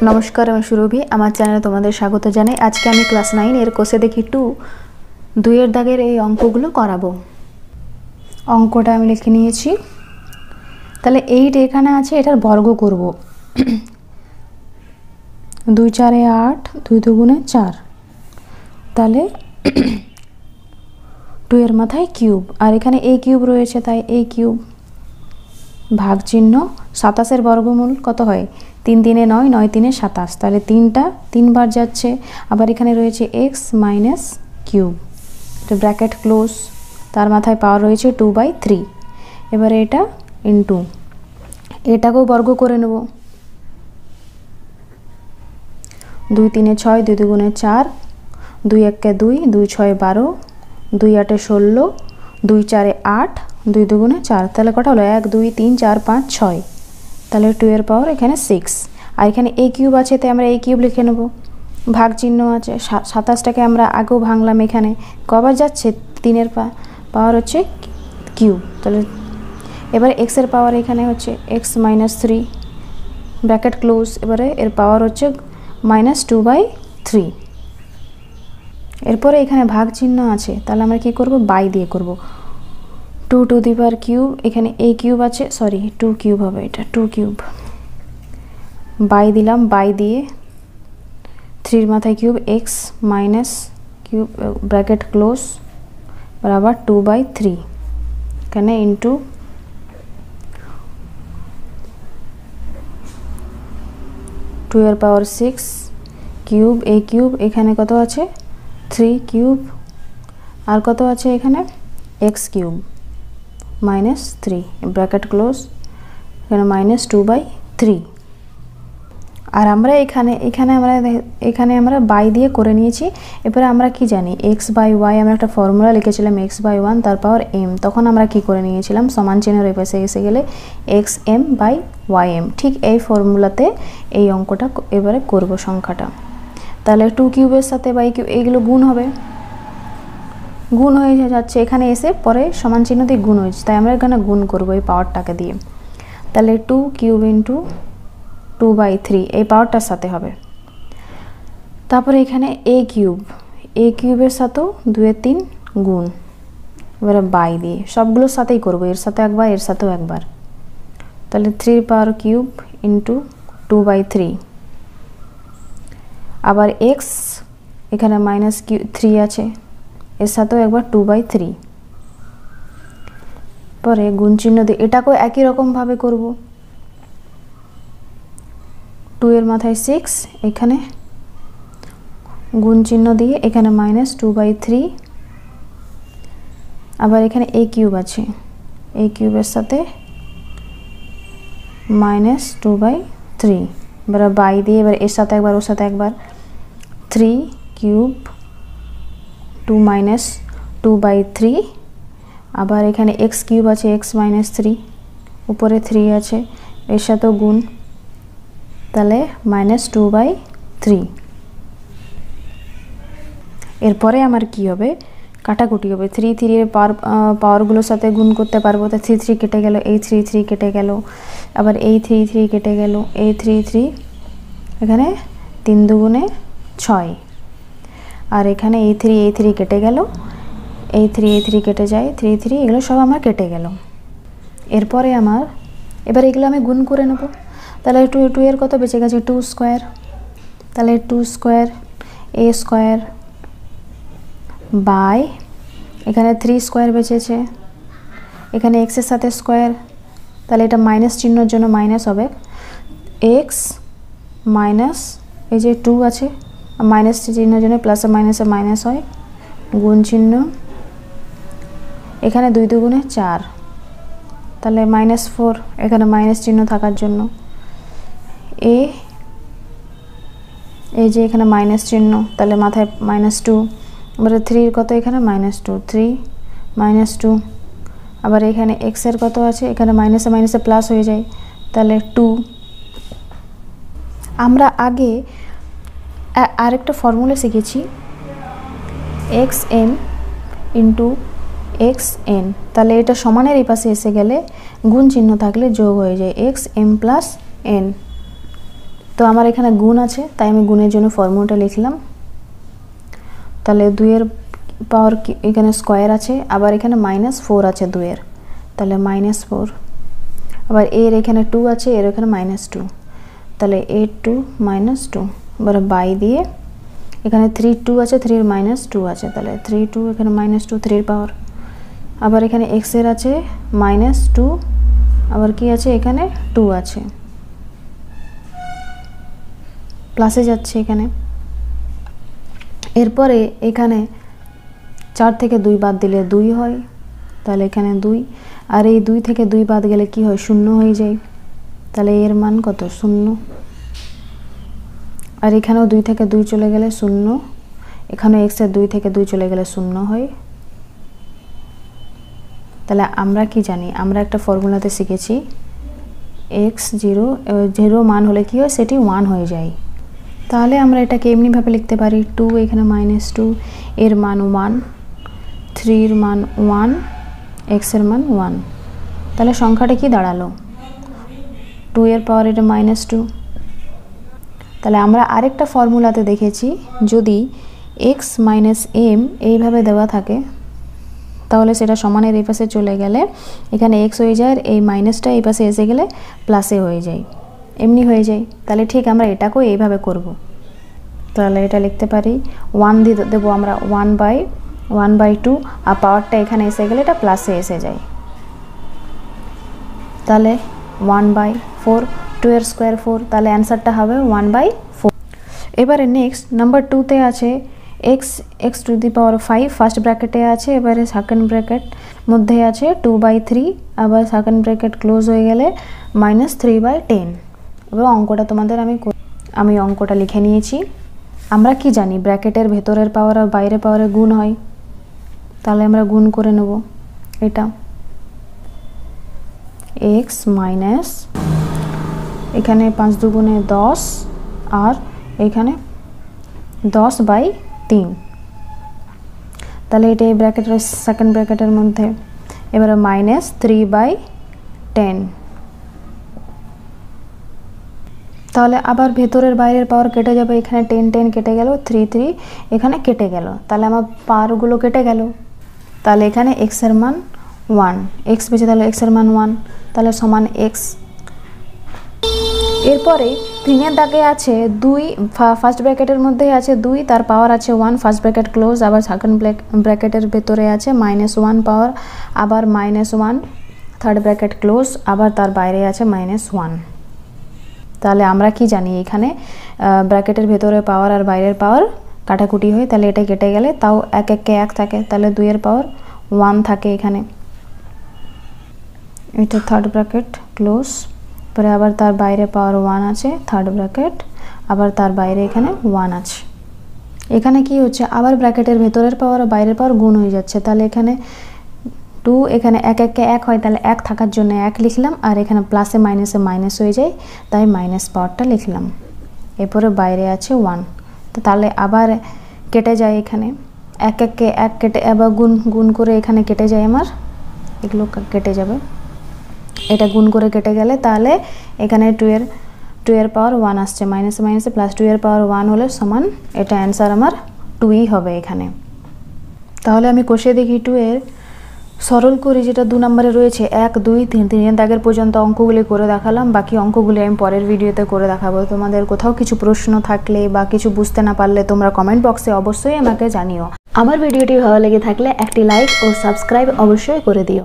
नमस्कार আমি সুরভি আমার চ্যানেলে তোমাদের স্বাগত জানাই। আজকে আমি ক্লাস 9 এর কোষে দেখি 2 এর দাগের এই অঙ্কগুলো করাবো। অঙ্কটা আমি লিখে নিয়েছি। তাহলে 8 এখানে আছে, এটার বর্গ করব। 2 4 এ 8, 2 দুগুণে 4। তাহলে 2 এর মাথায় কিউব, আর এখানে a কিউব রয়েছে তাই a কিউব ভাগ চিহ্ন। 27 এর বর্গমূল কত হয়? 3 3 এ 9, 9 3 এ 27। তাহলে 3টা 3 বার যাচ্ছে। আবার এখানে রয়েছে x মাইনাস কিউব, এটা ব্র্যাকেট ক্লোজ, তার মাথায় পাওয়ার রয়েছে 2/3। এবারে এটা ইনটু এটাকেও বর্গ করে নেব। 2 3 এ 6, 2 দুগুণে 4, 2 1 এ 2, 2 6 এ 12, 2 8 এ 16, 2 4 এ 8, 2 দুগুণে 4। তাহলে কটা হলো? 1 2 3 4 5 6। তাহলে 2 এর পাওয়ার এখানে 6। আর এখানে a কিউব আছে তাই আমরা a কিউব লিখে নেব। ভাগ চিহ্ন আছে, 27টাকে আমরা আগেও ভাঙলাম। এখানে কবার যাচ্ছে? 3 এর পাওয়ার হচ্ছে কিউব। তাহলে এবারে x এর পাওয়ার এখানে হচ্ছে x মাইনাস 3 ব্র্যাকেট ক্লোজ। এবারে এর পাওয়ার হচ্ছে -2/3। এরপরে এখানে ভাগ চিহ্ন আছে, তাহলে আমরা কি করব? বাই দিয়ে করব। 2 টু দি পাওয়ার কিউব, এখানে a কিউব আছে, সরি 2 কিউব হবে, এটা 2 কিউব। বাই দিলাম, বাই দিয়ে 3 এর মাথায় cube, x minus cube bracket close, বরাবর 2/3 এখানে ইনটু 2 এর পাওয়ার 6 কিউব a কিউব, এখানে কত আছে? 3 কিউব, আর কত আছে এখানে? x cube minus 3 bracket close, এখানে -2/3। আর আমরা এখানে আমরা বাই দিয়ে করে নিয়েছি। এরপরে আমরা কি জানি? x/y, আমরা একটা ফর্মুলা লিখেছিলাম x/1 তার পাওয়ার m। তখন আমরা কি করে নিয়েছিলাম? সমান চিহ্নের এই পাশে এসে গেলে xm/ym। ঠিক এই ফর্মুলাতে এই অঙ্কটা এবারে করব সংখ্যাটা। তাহলে 2 কিউবের সাথে বাই কিউব এইগুলো গুণ হবে, গুণ হয়ে যাচ্ছে এখানে এসে, পরে সমান চিহ্ন দিয়ে গুণ হয়েছে, তাই আমরা এখানে গুণ করব এই পাওয়ারটাকে দিয়ে। তাহলে 2 কিউব ইন্টু 2/3 এই পাওয়ারটার সাথে হবে। তারপরে এখানে a কিউবের সাথেও 2 এর 3 গুণ, এবারে বাই দিয়ে সবগুলোর সাথেই করব, এর সাথে একবার, এর সাথেও একবার। তাহলে 3 পাওয়ার কিউব ইন্টু 2/3। আবার x এখানে -3 আছে, এর সাথেও একবার 2/3। পরে গুণ চিহ্ন দিয়ে এটাকেও একই রকম ভাবে করব। 2 এর মাথায় 6, এখানে গুণ চিহ্ন দিয়ে এখানে -2/3। আবার এখানে a কিউব আছে, a কিউবের সাথে -2/3, এবার বাই দিয়ে এবার এর সাথে একবার, ওর সাথে একবার। 3 কিউব 2 -2/3। আবার এখানে x কিউব আছে, x -3, উপরে 3 আছে, এর সাথেও গুণ, তাহলে -2/3। এরপরে আমার কি হবে? কাটাকুটি হবে। 3 3 এর পাওয়ারগুলোর সাথে গুণ করতে পারবো, তাই 3 3 কেটে গেল, এই 3 3 কেটে গেল, আবার এই 3 3 কেটে গেল, এই 3 3, এখানে 3 দুগুণে 6, আর এখানে এই 3 কেটে গেল, এই 3 কেটে যায়, 3 3 এগুলো সব আমার কেটে গেল। এরপরে এবার এগুলো আমি গুণ করে নেব। তাহলে 2 এর কত বেঁচে গেছে? 2 স্কোয়ার। তাহলে 2 স্কোয়ার a স্কোয়ার বাই, এখানে 3 স্কোয়ার বেঁচেছে, এখানে x এর সাথে স্কোয়ার, তাহলে এটা মাইনাস চিহ্নের জন্য মাইনাস হবে, x মাইনাস এই যে 2 আছে, মাইনাস চিহ্নের জন্য প্লাস আর মাইনাসে মাইনাস হয়, গুণ চিহ্ন, এখানে 2 দুগুণে 4, তাহলে -4, এখানে মাইনাস চিহ্ন থাকার জন্য এই যে এখানে মাইনাস চিহ্ন, তাহলে মাথায় -2। এবারে 3 কত? এখানে -2, 3 -2। আবার এখানে x এর কত আছে? এখানে মাইনাসে মাইনাসে প্লাস হয়ে যায়, তাহলে 2। আমরা আগে আরেকটা ফর্মুলা শিখেছি, xm ইন্টু xn। তাহলে এটা সমানের এই পাশে এসে গেলে গুণ চিহ্ন থাকলে যোগ হয়ে যায়, xm + n। তো আমার এখানে গুণ আছে, তাই আমি গুণের জন্য ফর্মুলাটা লিখলাম। তাহলে 2 এর পাওয়ার এখানে স্কোয়ার আছে, আবার এখানে -4 আছে 2 এর, তাহলে -4। আবার এর এখানে 2 আছে, এর এখানে -2, তাহলে 8 2 এবার বাই দিয়ে এখানে 3 2 আছে, 3 এর -2 আছে, তাহলে 3 2 এখানে -2 3 এর পাওয়ার। আবার এখানে x এর আছে -2, আবার কি আছে এখানে 2 আছে, প্লাসে যাচ্ছে এখানে। এরপরে এখানে 4 থেকে 2 বাদ দিলে 2 হয়, তাহলে এখানে 2, আর এই 2 থেকে 2 বাদ গেলে কি হয় 0 হয়ে যায়, তাহলে এর মান কত 0। আর এখানেও 2 থেকে 2 চলে গেলে 0, এখানে x এর 2 থেকে 2 চলে গেলে 0 হয়। তাহলে আমরা কি জানি, আমরা একটা ফর্মুলাতে শিখেছি x 0 মান হলে কি হয় সেটি 1 হয়ে যায়। তাহলে আমরা এটাকে এমনি ভাবে লিখতে পারি 2 এখানে -2, এর মান 1, 3 এর মান 1, x এর মান 1। তাহলে সংখ্যাটা কি দাঁড়ালো 2 এর পাওয়ার এটা -2। তাহলে আমরা আরেকটা ফর্মুলাতে দেখেছি যদি x - m এইভাবে দেওয়া থাকে তাহলে সেটা সমানের এই পাশে চলে গেলে এখানে x হয়ে যায়, আর এই মাইনাসটা এই পাশে এসে গেলে প্লাসে হয়ে যায়, এমনি হয়ে যায়। তাহলে ঠিক আমরা এটাকেও এইভাবে করব। তাহলে এটা লিখতে পারি 1 দিয়ে দেবো আমরা 1/2, আর পাওয়ারটা এখানে এসে গেলে এটা প্লাসে এসে যায়, তাহলে 1/4, 2 এর স্কোয়ার 4, তাহলে অ্যান্সারটা হবে 1/4। এবারে নেক্সট নাম্বার 2তে আছে x to the power 5 first ব্র্যাকেটে আছে, এবারে সেকেন্ড ব্র্যাকেট মধ্যে আছে 2/3, আবার সেকেন্ড ব্র্যাকেট ক্লোজ হয়ে গেলে -3/10। এবার অঙ্কটা তোমাদের আমি অঙ্কটা লিখে নিয়েছি। আমরা কি জানি ব্র্যাকেটের ভেতরের পাওয়ার আর বাইরের পাওয়ারের গুণ হয়, তাহলে আমরা গুণ করে নেব এটা x মাইনাস এখানে 5 দুগুণে 10, আর এখানে 10/3, তাহলে এটা এই ব্র্যাকেটের সেকেন্ড ব্র্যাকেটের মধ্যে, এবারে -3/10। তাহলে আবার ভেতরের বাইরের পাওয়ার কেটে যাবে, এখানে 10 কেটে গেল, 3 এখানে কেটে গেল, তাহলে আমার পাওয়ারগুলো কেটে গেল। তাহলে এখানে x এর মান 1, x বেঁচে, তাহলে x এর মান 1, তাহলে সমান x। এরপরে 3 এর দাগে আছে 2, ফার্স্ট ব্র্যাকেটের মধ্যে আছে 2, তার পাওয়ার আছে 1, ফার্স্ট ব্র্যাকেট ক্লোজ, আবার সেকেন্ড ব্র্যাকেটের ভেতরে আছে -1 পাওয়ার, আবার -1, থার্ড ব্র্যাকেট ক্লোজ, আবার তার বাইরে আছে -1। তাহলে আমরা কি জানি এখানে ব্র্যাকেটের ভেতরে পাওয়ার আর বাইরের পাওয়ার কাটাকুটি হয়, তাহলে এটা কেটে গেলে তাও 1 1 কে 1 থাকে, তাহলে 2 এর পাওয়ার 1 থাকে এখানে। এটা থার্ড ব্র্যাকেট ক্লোজ, পরে আবার তার বাইরে পাওয়ার 1 আছে, থার্ড ব্র্যাকেট, আবার তার বাইরে এখানে 1 আছে। এখানে কি হচ্ছে আবার ব্র্যাকেটের ভেতরের পাওয়ার আর বাইরের পাওয়ার গুণ হয়ে যাচ্ছে, তাহলে এখানে 2 এখানে 1 1 কে 1 হয়, তাহলে 1 থাকার জন্য 1 লিখলাম, আর এখানে প্লাসে মাইনাসে মাইনাস হয়ে যায়, তাই মাইনাস পাওয়ারটা লিখলাম। এরপরে বাইরে আছে 1, তো তাহলে আবার কেটে যায়, এখানে 1 1 কে 1 কেটে আবার গুণ করে এখানে কেটে যায়, আমার এগুলো কেটে যাবে, এটা গুণ করে কেটে গেলে তাহলে এখানে 2 এর পাওয়ার 1 আসছে, মাইনাসে মাইনাসে প্লাস 2 এর পাওয়ার 1 হলে সমান, এটা অ্যান্সার আমার 2ই হবে এখানে। তাহলে আমি কষে দেখি 2 এর সরল করি, যেটা 2 নম্বরে রয়েছে 1 2 3 এর দাগের পর্যন্ত অঙ্কগুলি করে দেখালাম, বাকি অঙ্কগুলি আমি পরের ভিডিওতে করে দেখাবো। তোমাদের কোথাও কিছু প্রশ্ন থাকলে বা কিছু বুঝতে না পারলে তোমরা কমেন্ট বক্সে অবশ্যই আমাকে জানিও। আমার ভিডিওটি ভালো লেগে থাকলে একটি লাইক ও সাবস্ক্রাইব অবশ্যই করে দিও।